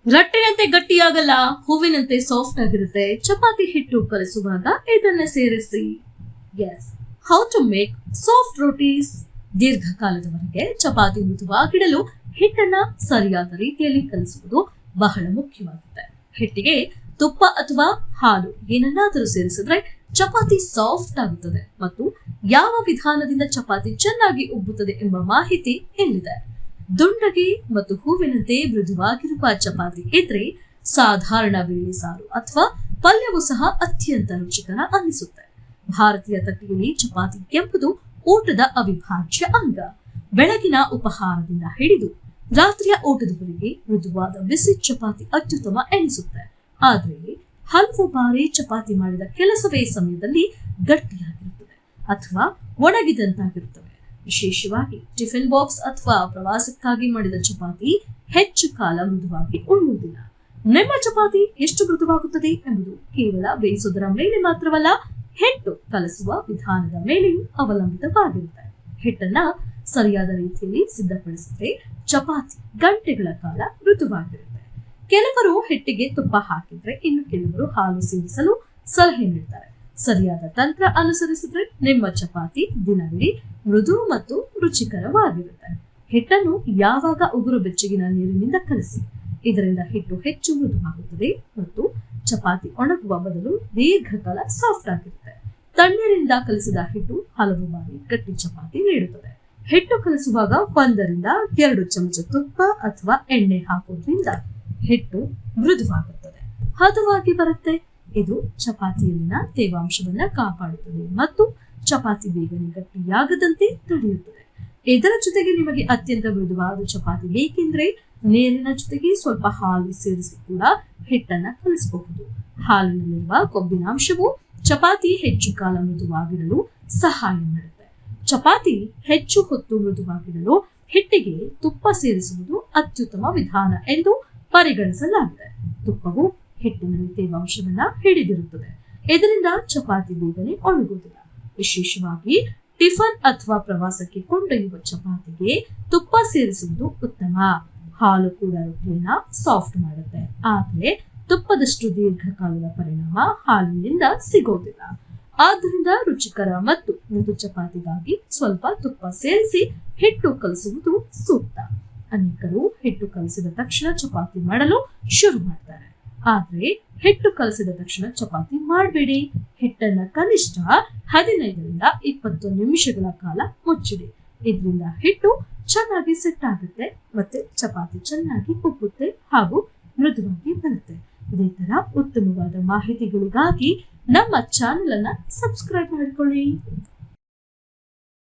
ರಟ್ಟಿನಂತೆ ಗಟ್ಟಿಯಾಗಲ್ಲ, ಹೂವಿನಂತೆ soft ಆಗಿರುತ್ತೆ. ಚಪಾತಿ ಹಿಟ್ಟು ಕಲಿಸುವಾಗ ಇದನ್ನ ಸೇರಿಸಿ. Yes, how to make soft rotis. ದೀರ್ಘಕಾಲದವರೆಗೆ ಚಪಾತಿ ಮೃದುವಾಗಿಡಲು ಹಿಟ್ಟನ್ನ ಸರಿಯಾದ ರೀತಿಯಲ್ಲಿ ಕಲಿಸುವುದು ಬಹಳ ಮುಖ್ಯವಾಗುತ್ತೆ. ಹಿಟ್ಟಿಗೆ ತುಪ್ಪ ಅಥವಾ ಹಾಲು ಏನನ್ನಾದರೂ ಸೇರಿಸಿದ್ರೆ ಚಪಾತಿ ಸಾಫ್ಟ್ ಆಗುತ್ತದೆ ಮತ್ತು ಯಾವ ವಿಧಾನದಿಂದ ಚಪಾತಿ ಚೆನ್ನಾಗಿ ಉಬ್ಬುತ್ತದೆ ಎಂಬ ಮಾಹಿತಿ ಇಲ್ಲಿದೆ. ದುಂಡಗೆ ಮತ್ತು ಹೂವಿನಂತೆ ಮೃದುವಾಗಿರುವ ಚಪಾತಿ ಇದ್ರೆ ಸಾಧಾರಣ ಬೇಳೆ ಸಾರು ಅಥವಾ ಪಲ್ಯವೂ ಸಹ ಅತ್ಯಂತ ರುಚಿಕರ ಅನ್ನಿಸುತ್ತೆ. ಭಾರತೀಯ ತಟ್ಟೆಯಲ್ಲಿ ಚಪಾತಿ ಎಂಬುದು ಊಟದ ಅವಿಭಾಜ್ಯ ಅಂಗ. ಬೆಳಗಿನ ಉಪಹಾರದಿಂದ ಹಿಡಿದು ರಾತ್ರಿಯ ಊಟದವರೆಗೆ ಮೃದುವಾದ ಬಿಸಿ ಚಪಾತಿ ಅತ್ಯುತ್ತಮ ಎನಿಸುತ್ತೆ. ಆದ್ರೆ ಹಲವು ಬಾರಿ ಚಪಾತಿ ಮಾಡಿದ ಕೆಲಸವೇ ಸಮಯದಲ್ಲಿ ಗಟ್ಟಿಯಾಗಿರುತ್ತದೆ ಅಥವಾ ಒಣಗಿದಂತಾಗಿರುತ್ತವೆ. ವಿಶೇಷವಾಗಿ ಟಿಫಿನ್ ಬಾಕ್ಸ್ ಅಥವಾ ಪ್ರವಾಸಕ್ಕಾಗಿ ಮಾಡಿದ ಚಪಾತಿ ಹೆಚ್ಚು ಕಾಲ ಮೃದುವಾಗಿ ಉಳಿಯುವುದಿಲ್ಲ. ನಿಮ್ಮ ಚಪಾತಿ ಎಷ್ಟು ಮೃದುವಾಗುತ್ತದೆ ಎಂಬುದು ಕೇವಲ ಬೇಯಿಸುವುದರ ಮೇಲೆ ಮಾತ್ರವಲ್ಲ, ಹಿಟ್ಟು ಕಲಸುವ ವಿಧಾನದ ಮೇಲೆಯೂ ಅವಲಂಬಿತವಾಗಿರುತ್ತೆ. ಹಿಟ್ಟನ್ನ ಸರಿಯಾದ ರೀತಿಯಲ್ಲಿ ಸಿದ್ಧಪಡಿಸಿದ್ರೆ ಚಪಾತಿ ಗಂಟೆಗಳ ಕಾಲ ಮೃದುವಾಗಿರುತ್ತೆ. ಕೆಲವರು ಹಿಟ್ಟಿಗೆ ತುಪ್ಪ ಹಾಕಿದ್ರೆ, ಇನ್ನು ಕೆಲವರು ಹಾಲು ಸೇರಿಸಲು ಸಲಹೆ ನೀಡ್ತಾರೆ. ಸರಿಯಾದ ತಂತ್ರ ಅನುಸರಿಸಿದ್ರೆ ನಿಮ್ಮ ಚಪಾತಿ ದಿನವಿಡೀ ಮೃದು ಮತ್ತು ರುಚಿಕರವಾಗಿರುತ್ತೆ. ಹಿಟ್ಟನ್ನು ಯಾವಾಗ ಉಗುರು ಬೆಚ್ಚಗಿನ ನೀರಿನಿಂದ ಕಲಸಿ. ಇದರಿಂದ ಹಿಟ್ಟು ಹೆಚ್ಚು ಮೃದುವಾಗುತ್ತದೆ ಮತ್ತು ಚಪಾತಿ ಒಣಗುವ ಬದಲು ದೀರ್ಘಕಾಲ ಸಾಫ್ಟ್ ಆಗಿರುತ್ತೆ. ತಣ್ಣೀರಿನಿಂದ ಕಲಿಸಿದ ಹಿಟ್ಟು ಹಲವು ಬಾರಿ ಗಟ್ಟಿ ಚಪಾತಿ ನೀಡುತ್ತದೆ. ಹಿಟ್ಟು ಕಲಿಸುವಾಗ 1 ರಿಂದ 2 ಚಮಚ ತುಪ್ಪ ಅಥವಾ ಎಣ್ಣೆ ಹಾಕೋದ್ರಿಂದ ಹಿಟ್ಟು ಮೃದುವಾಗುತ್ತದೆ, ಹದವಾಗಿ ಬರುತ್ತೆ. ಇದು ಚಪಾತಿಯಲ್ಲಿನ ತೇವಾಂಶವನ್ನ ಕಾಪಾಡುತ್ತದೆ ಮತ್ತು ಚಪಾತಿ ಬೇಗನೆ ಗಟ್ಟಿಯಾಗದಂತೆ ತಡೆಯುತ್ತದೆ. ಇದರ ಜೊತೆಗೆ ನಿಮಗೆ ಅತ್ಯಂತ ಮೃದುವಾದ ಚಪಾತಿ ಬೇಕೆಂದ್ರೆ ನೀರಿನ ಜೊತೆಗೆ ಸ್ವಲ್ಪ ಹಾಲು ಸೇರಿಸಿ ಕೂಡ ಹಿಟ್ಟನ್ನ ಕಲಿಸಬಹುದು. ಹಾಲಿನಲ್ಲಿರುವ ಕೊಬ್ಬಿನಾಂಶವು ಚಪಾತಿ ಹೆಚ್ಚು ಕಾಲ ಮೃದುವಾಗಿಡಲು ಸಹಾಯ ಮಾಡುತ್ತೆ. ಚಪಾತಿ ಹೆಚ್ಚು ಹೊತ್ತು ಮೃದುವಾಗಿಡಲು ಹಿಟ್ಟಿಗೆ ತುಪ್ಪ ಸೇರಿಸುವುದು ಅತ್ಯುತ್ತಮ ವಿಧಾನ ಎಂದು ಪರಿಗಣಿಸಲಾಗಿದೆ. ತುಪ್ಪವು ಹಿಟ್ಟಿನಲ್ಲಿ ತೇವಾಂಶವನ್ನ ಹಿಡಿದಿರುತ್ತದೆ. ಇದರಿಂದ ಚಪಾತಿ ಬೇಗನೆ ಒಣಗುವುದಿಲ್ಲ. ವಿಶೇಷವಾಗಿ ಟಿಫನ್ ಅಥವಾ ಪ್ರವಾಸಕ್ಕೆ ಕೊಂಡೊಯ್ಯುವ ಚಪಾತಿಗೆ ತುಪ್ಪ ಸೇರಿಸುವುದು ಉತ್ತಮ. ಹಾಲು ಕೂಡ ರೊಟ್ಟಿಯನ್ನ ಸಾಫ್ಟ್ ಮಾಡುತ್ತೆ, ಆದ್ರೆ ತುಪ್ಪದಷ್ಟು ದೀರ್ಘಕಾಲದ ಪರಿಣಾಮ ಹಾಲಿನಿಂದ ಸಿಗೋದಿಲ್ಲ. ಆದ್ದರಿಂದ ರುಚಿಕರ ಮತ್ತು ಮೃದು ಚಪಾತಿಗಾಗಿ ಸ್ವಲ್ಪ ತುಪ್ಪ ಸೇರಿಸಿ ಹಿಟ್ಟು ಕಲಿಸುವುದು ಸೂಕ್ತ. ಅನೇಕರು ಹಿಟ್ಟು ಕಲಸಿದ ತಕ್ಷಣ ಚಪಾತಿ ಮಾಡಲು ಶುರು ಮಾಡ್ತಾರೆ. ಆದ್ರೆ ಹಿಟ್ಟು ಕಲಸಿದ ತಕ್ಷಣ ಚಪಾತಿ ಮಾಡಬೇಡಿ. ಹಿಟ್ಟನ್ನ ಕನಿಷ್ಠ 15 ರಿಂದ 20 ನಿಮಿಷಗಳ ಕಾಲ ಮುಚ್ಚಿಡಿ. ಇದರಿಂದ ಹಿಟ್ಟು ಚೆನ್ನಾಗಿ ಸೆಟ್ ಆಗುತ್ತೆ ಮತ್ತೆ ಚಪಾತಿ ಚೆನ್ನಾಗಿ ಉಬ್ಬುತ್ತೆ ಹಾಗೂ ಮೃದುವಾಗಿ ಬರುತ್ತೆ. ಇದೇ ತರ ಉತ್ತಮವಾದ ಮಾಹಿತಿಗಳಿಗಾಗಿ ನಮ್ಮ ಚಾನೆಲ್ ಅನ್ನ ಸಬ್ಸ್ಕ್ರೈಬ್ ಮಾಡಿಕೊಳ್ಳಿ.